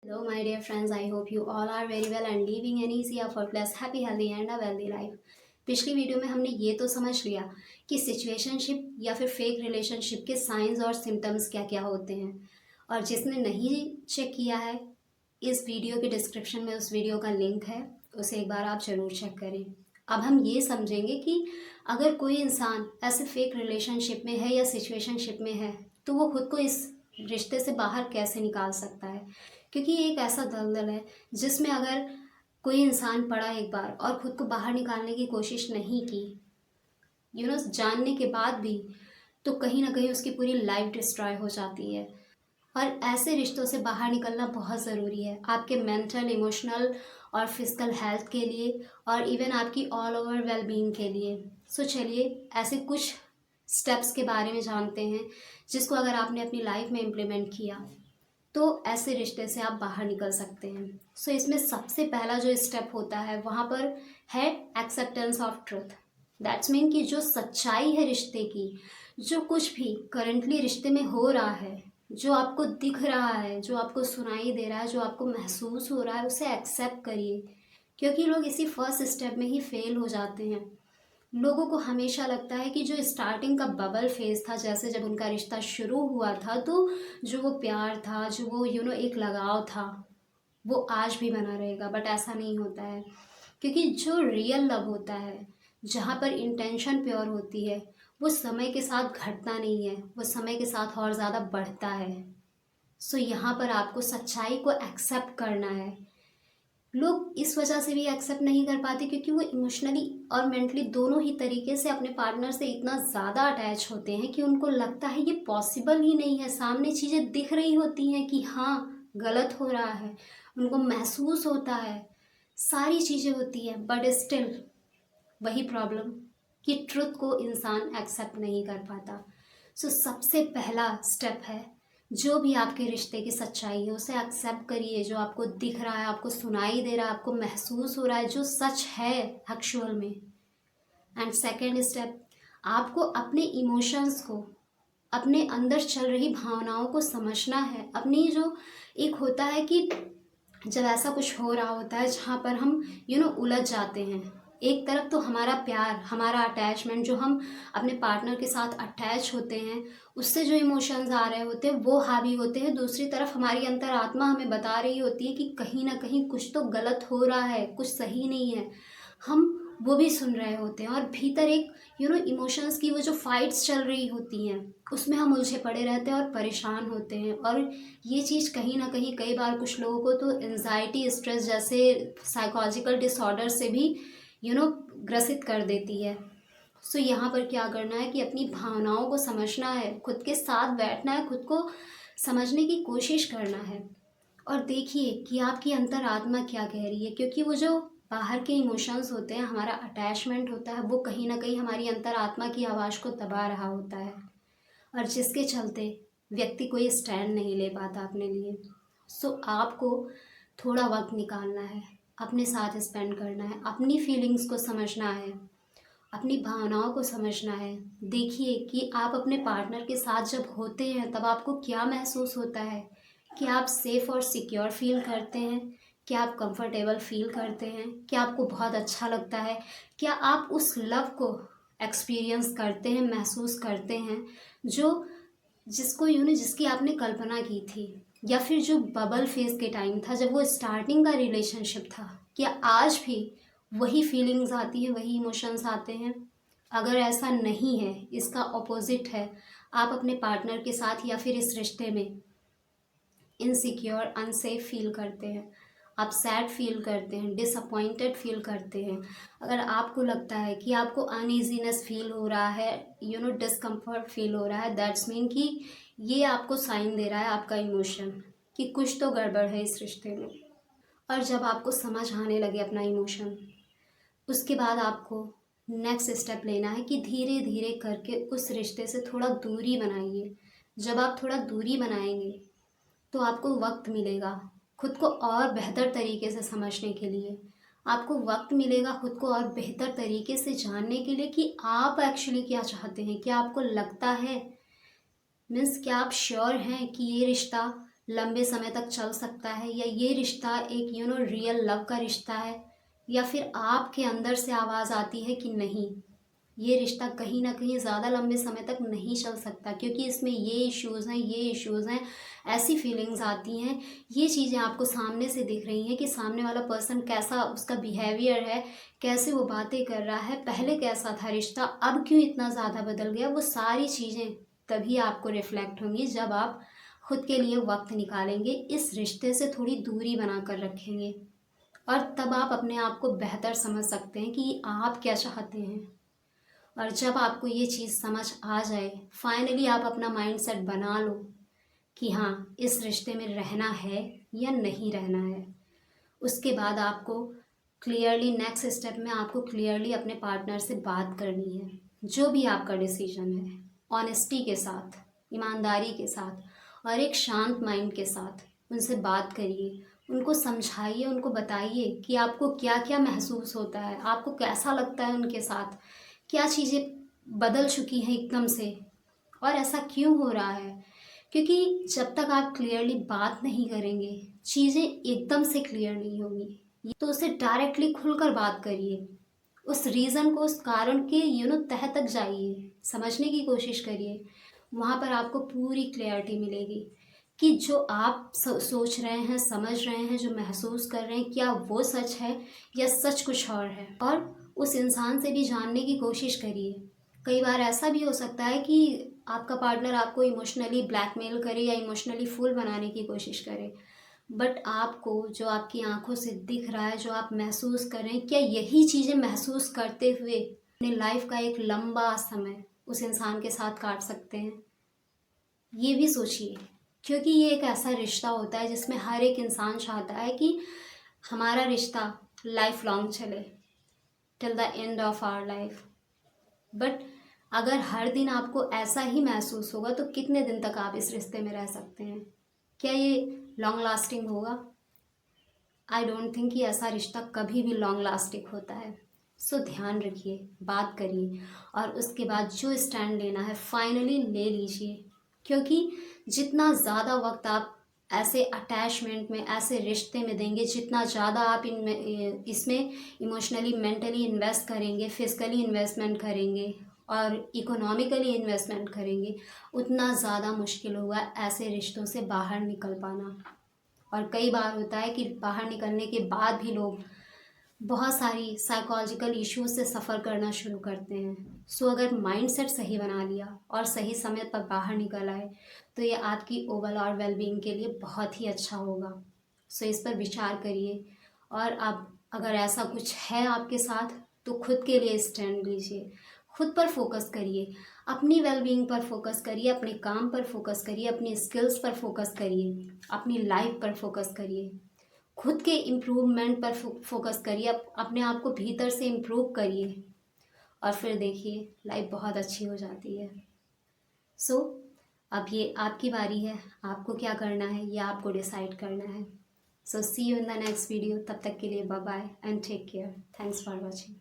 Hello, my dear friends. I hope you all are very well and living an easy, effortless, happy, healthy and a wealthy life. पिछली video में हमने ये तो समझ लिया कि सिचुएशनशिप या फिर फेक रिलेशनशिप के साइंस और सिम्टम्स क्या क्या होते हैं। और जिसने नहीं चेक किया है, इस वीडियो के डिस्क्रिप्शन में उस वीडियो का लिंक है, उसे एक बार आप ज़रूर चेक करें। अब हम ये समझेंगे कि अगर कोई इंसान ऐसे फेक रिलेशनशिप में है या सिचुएशनशिप में है तो वो खुद को इस रिश्ते से बाहर कैसे निकाल सकता है। क्योंकि ये एक ऐसा दलदल है जिसमें अगर कोई इंसान पड़ा एक बार और ख़ुद को बाहर निकालने की कोशिश नहीं की, जानने के बाद भी, तो कहीं ना कहीं उसकी पूरी लाइफ डिस्ट्रॉय हो जाती है। और ऐसे रिश्तों से बाहर निकलना बहुत ज़रूरी है आपके मेंटल, इमोशनल और फिजिकल हेल्थ के लिए, और इवन आपकी ऑल ओवर वेलबींग के लिए। सो चलिए ऐसे कुछ स्टेप्स के बारे में जानते हैं जिसको अगर आपने अपनी लाइफ में इम्प्लीमेंट किया तो ऐसे रिश्ते से आप बाहर निकल सकते हैं। सो इसमें सबसे पहला जो स्टेप होता है वहाँ पर है acceptance of truth. That's mean कि जो सच्चाई है रिश्ते की, जो कुछ भी करंटली रिश्ते में हो रहा है, जो आपको दिख रहा है, जो आपको सुनाई दे रहा है, जो आपको महसूस हो रहा है, उसे एक्सेप्ट करिए। क्योंकि लोग इसी फर्स्ट स्टेप में ही फेल हो जाते हैं। लोगों को हमेशा लगता है कि जो स्टार्टिंग का बबल फेज था, जैसे जब उनका रिश्ता शुरू हुआ था, तो जो वो प्यार था, जो वो एक लगाव था, वो आज भी बना रहेगा। बट ऐसा नहीं होता है, क्योंकि जो रियल लव होता है, जहाँ पर इंटेंशन प्योर होती है, वो समय के साथ घटता नहीं है, वो समय के साथ और ज़्यादा बढ़ता है। सो यहाँ पर आपको सच्चाई को एक्सेप्ट करना है। लोग इस वजह से भी एक्सेप्ट नहीं कर पाते क्योंकि वो इमोशनली और मेंटली दोनों ही तरीके से अपने पार्टनर से इतना ज़्यादा अटैच होते हैं कि उनको लगता है ये पॉसिबल ही नहीं है। सामने चीज़ें दिख रही होती हैं कि हाँ गलत हो रहा है, उनको महसूस होता है, सारी चीज़ें होती हैं, बट स्टिल वही प्रॉब्लम कि ट्रुथ को इंसान एक्सेप्ट नहीं कर पाता। सो सबसे पहला स्टेप है, जो भी आपके रिश्ते की सच्चाई है उसे एक्सेप्ट करिए। जो आपको दिख रहा है, आपको सुनाई दे रहा है, आपको महसूस हो रहा है, जो सच है एक्चुअल में। एंड सेकेंड स्टेप, आपको अपने इमोशंस को, अपने अंदर चल रही भावनाओं को समझना है। अपनी जो एक होता है कि जब ऐसा कुछ हो रहा होता है जहाँ पर हम उलझ जाते हैं। एक तरफ तो हमारा प्यार, हमारा अटैचमेंट, जो हम अपने पार्टनर के साथ अटैच होते हैं, उससे जो इमोशंस आ रहे होते हैं वो हावी होते हैं। दूसरी तरफ हमारी अंतरात्मा हमें बता रही होती है कि कहीं ना कहीं कुछ तो गलत हो रहा है, कुछ सही नहीं है। हम वो भी सुन रहे होते हैं और भीतर एक इमोशंस की वो जो फाइट्स चल रही होती हैं उसमें हम उलझे पड़े रहते हैं और परेशान होते हैं। और ये चीज़ कहीं ना कहीं कई बार कुछ लोगों को तो एंजाइटी, स्ट्रेस जैसे साइकोलॉजिकल डिसऑर्डर से भी ग्रसित कर देती है। सो यहाँ पर क्या करना है कि अपनी भावनाओं को समझना है, खुद के साथ बैठना है, खुद को समझने की कोशिश करना है। और देखिए कि आपकी अंतरात्मा क्या कह रही है, क्योंकि वो जो बाहर के इमोशंस होते हैं, हमारा अटैचमेंट होता है, वो कहीं ना कहीं हमारी अंतरात्मा की आवाज़ को दबा रहा होता है, और जिसके चलते व्यक्ति कोई स्टैंड नहीं ले पाता अपने लिए। सो आपको थोड़ा वक्त निकालना है, अपने साथ स्पेंड करना है, अपनी फीलिंग्स को समझना है, अपनी भावनाओं को समझना है। देखिए कि आप अपने पार्टनर के साथ जब होते हैं तब आपको क्या महसूस होता है। क्या आप सेफ़ और सिक्योर फील करते हैं? क्या आप कंफर्टेबल फील करते हैं? क्या आपको बहुत अच्छा लगता है? क्या आप उस लव को एक्सपीरियंस करते हैं, महसूस करते हैं, जो जिसको जिसकी आपने कल्पना की थी? या फिर जो बबल फेज़ के टाइम था, जब वो स्टार्टिंग का रिलेशनशिप था, क्या आज भी वही फीलिंग्स आती हैं, वही इमोशंस आते हैं? अगर ऐसा नहीं है, इसका ऑपोजिट है, आप अपने पार्टनर के साथ या फिर इस रिश्ते में इनसिक्योर, अनसेफ फील करते हैं, आप सैड फील करते हैं, डिसअपॉइंटेड फील करते हैं, अगर आपको लगता है कि आपको अनईजीनेस फील हो रहा है, डिस्कम्फर्ट फील हो रहा है, दैट्स मीन कि ये आपको साइन दे रहा है आपका इमोशन कि कुछ तो गड़बड़ है इस रिश्ते में। और जब आपको समझ आने लगे अपना इमोशन, उसके बाद आपको नेक्स्ट स्टेप लेना है कि धीरे धीरे करके उस रिश्ते से थोड़ा दूरी बनाइए। जब आप थोड़ा दूरी बनाएंगे तो आपको वक्त मिलेगा खुद को और बेहतर तरीके से समझने के लिए। आपको वक्त मिलेगा खुद को और बेहतर तरीके से जानने के लिए कि आप एक्चुअली क्या चाहते हैं। क्या आपको लगता है, मीन्स क्या आप श्योर हैं कि ये रिश्ता लंबे समय तक चल सकता है, या ये रिश्ता एक रियल लव का रिश्ता है, या फिर आपके अंदर से आवाज़ आती है कि नहीं, ये रिश्ता कहीं ना कहीं ज़्यादा लंबे समय तक नहीं चल सकता क्योंकि इसमें ये इश्यूज़ हैं, ऐसी फीलिंग्स आती हैं, ये चीज़ें आपको सामने से दिख रही हैं कि सामने वाला पर्सन कैसा उसका बिहेवियर है, कैसे वो बातें कर रहा है, पहले कैसा था रिश्ता, अब क्यों इतना ज़्यादा बदल गया। वो सारी चीज़ें तभी आपको रिफ्लेक्ट होंगी जब आप खुद के लिए वक्त निकालेंगे, इस रिश्ते से थोड़ी दूरी बना कर रखेंगे, और तब आप अपने आप को बेहतर समझ सकते हैं कि आप क्या चाहते हैं। और जब आपको ये चीज़ समझ आ जाए, फाइनली आप अपना माइंडसेट बना लो कि हाँ, इस रिश्ते में रहना है या नहीं रहना है, उसके बाद आपको क्लियरली नेक्स्ट स्टेप में आपको क्लियरली अपने पार्टनर से बात करनी है। जो भी आपका डिसीजन है, ऑनेस्टी के साथ, ईमानदारी के साथ और एक शांत माइंड के साथ उनसे बात करिए, उनको समझाइए, उनको बताइए कि आपको क्या क्या महसूस होता है, आपको कैसा लगता है उनके साथ, क्या चीज़ें बदल चुकी हैं एकदम से, और ऐसा क्यों हो रहा है। क्योंकि जब तक आप क्लियरली बात नहीं करेंगे, चीज़ें एकदम से क्लियर नहीं होंगी। तो उससे डायरेक्टली खुलकर बात करिए, उस रीज़न को, उस कारण के तह तक जाइए, समझने की कोशिश करिए। वहाँ पर आपको पूरी क्लियरिटी मिलेगी कि जो आप सोच रहे हैं, समझ रहे हैं, जो महसूस कर रहे हैं, क्या वो सच है या सच कुछ और है। और उस इंसान से भी जानने की कोशिश करिए। कई बार ऐसा भी हो सकता है कि आपका पार्टनर आपको इमोशनली ब्लैकमेल करे या इमोशनली फूल बनाने की कोशिश करे, बट आपको जो आपकी आंखों से दिख रहा है, जो आप महसूस कर रहे हैं, क्या यही चीज़ें महसूस करते हुए अपनी लाइफ का एक लंबा समय उस इंसान के साथ काट सकते हैं। ये भी सोचिए, क्योंकि ये एक ऐसा रिश्ता होता है जिसमें हर एक इंसान चाहता है कि हमारा रिश्ता लाइफ लॉन्ग चले, till the end of our life. But अगर हर दिन आपको ऐसा ही महसूस होगा तो कितने दिन तक आप इस रिश्ते में रह सकते हैं? क्या ये लॉन्ग लास्टिंग होगा? आई डोंट थिंक कि ऐसा रिश्ता कभी भी लॉन्ग लास्टिंग होता है। सो ध्यान रखिए, बात करिए, और उसके बाद जो स्टैंड लेना है फाइनली ले लीजिए। क्योंकि जितना ज़्यादा वक्त आप ऐसे अटैचमेंट में, ऐसे रिश्ते में देंगे, जितना ज़्यादा आप इसमें इमोशनली, मेंटली इन्वेस्ट करेंगे, फिजिकली इन्वेस्टमेंट करेंगे और इकोनॉमिकली इन्वेस्टमेंट करेंगे, उतना ज़्यादा मुश्किल होगा ऐसे रिश्तों से बाहर निकल पाना। और कई बार होता है कि बाहर निकलने के बाद भी लोग बहुत सारी साइकोलॉजिकल इश्यूज से सफ़र करना शुरू करते हैं। सो अगर माइंडसेट सही बना लिया और सही समय पर बाहर निकल आए तो ये आपकी ओवरऑल वेलबींग के लिए बहुत ही अच्छा होगा। सो इस पर विचार करिए, और आप अगर ऐसा कुछ है आपके साथ तो खुद के लिए स्टैंड लीजिए, खुद पर फोकस करिए, अपनी वेलबींग पर फोकस करिए, अपने काम पर फोकस करिए, अपनी स्किल्स पर फोकस करिए, अपनी लाइफ पर फोकस करिए, खुद के इम्प्रूवमेंट पर फोकस करिए, अपने आप को भीतर से इम्प्रूव करिए, और फिर देखिए लाइफ बहुत अच्छी हो जाती है। सो अब ये आपकी बारी है, आपको क्या करना है ये आपको डिसाइड करना है। So see you in the next video, तब तक के लिए bye bye and take care. Thanks for watching.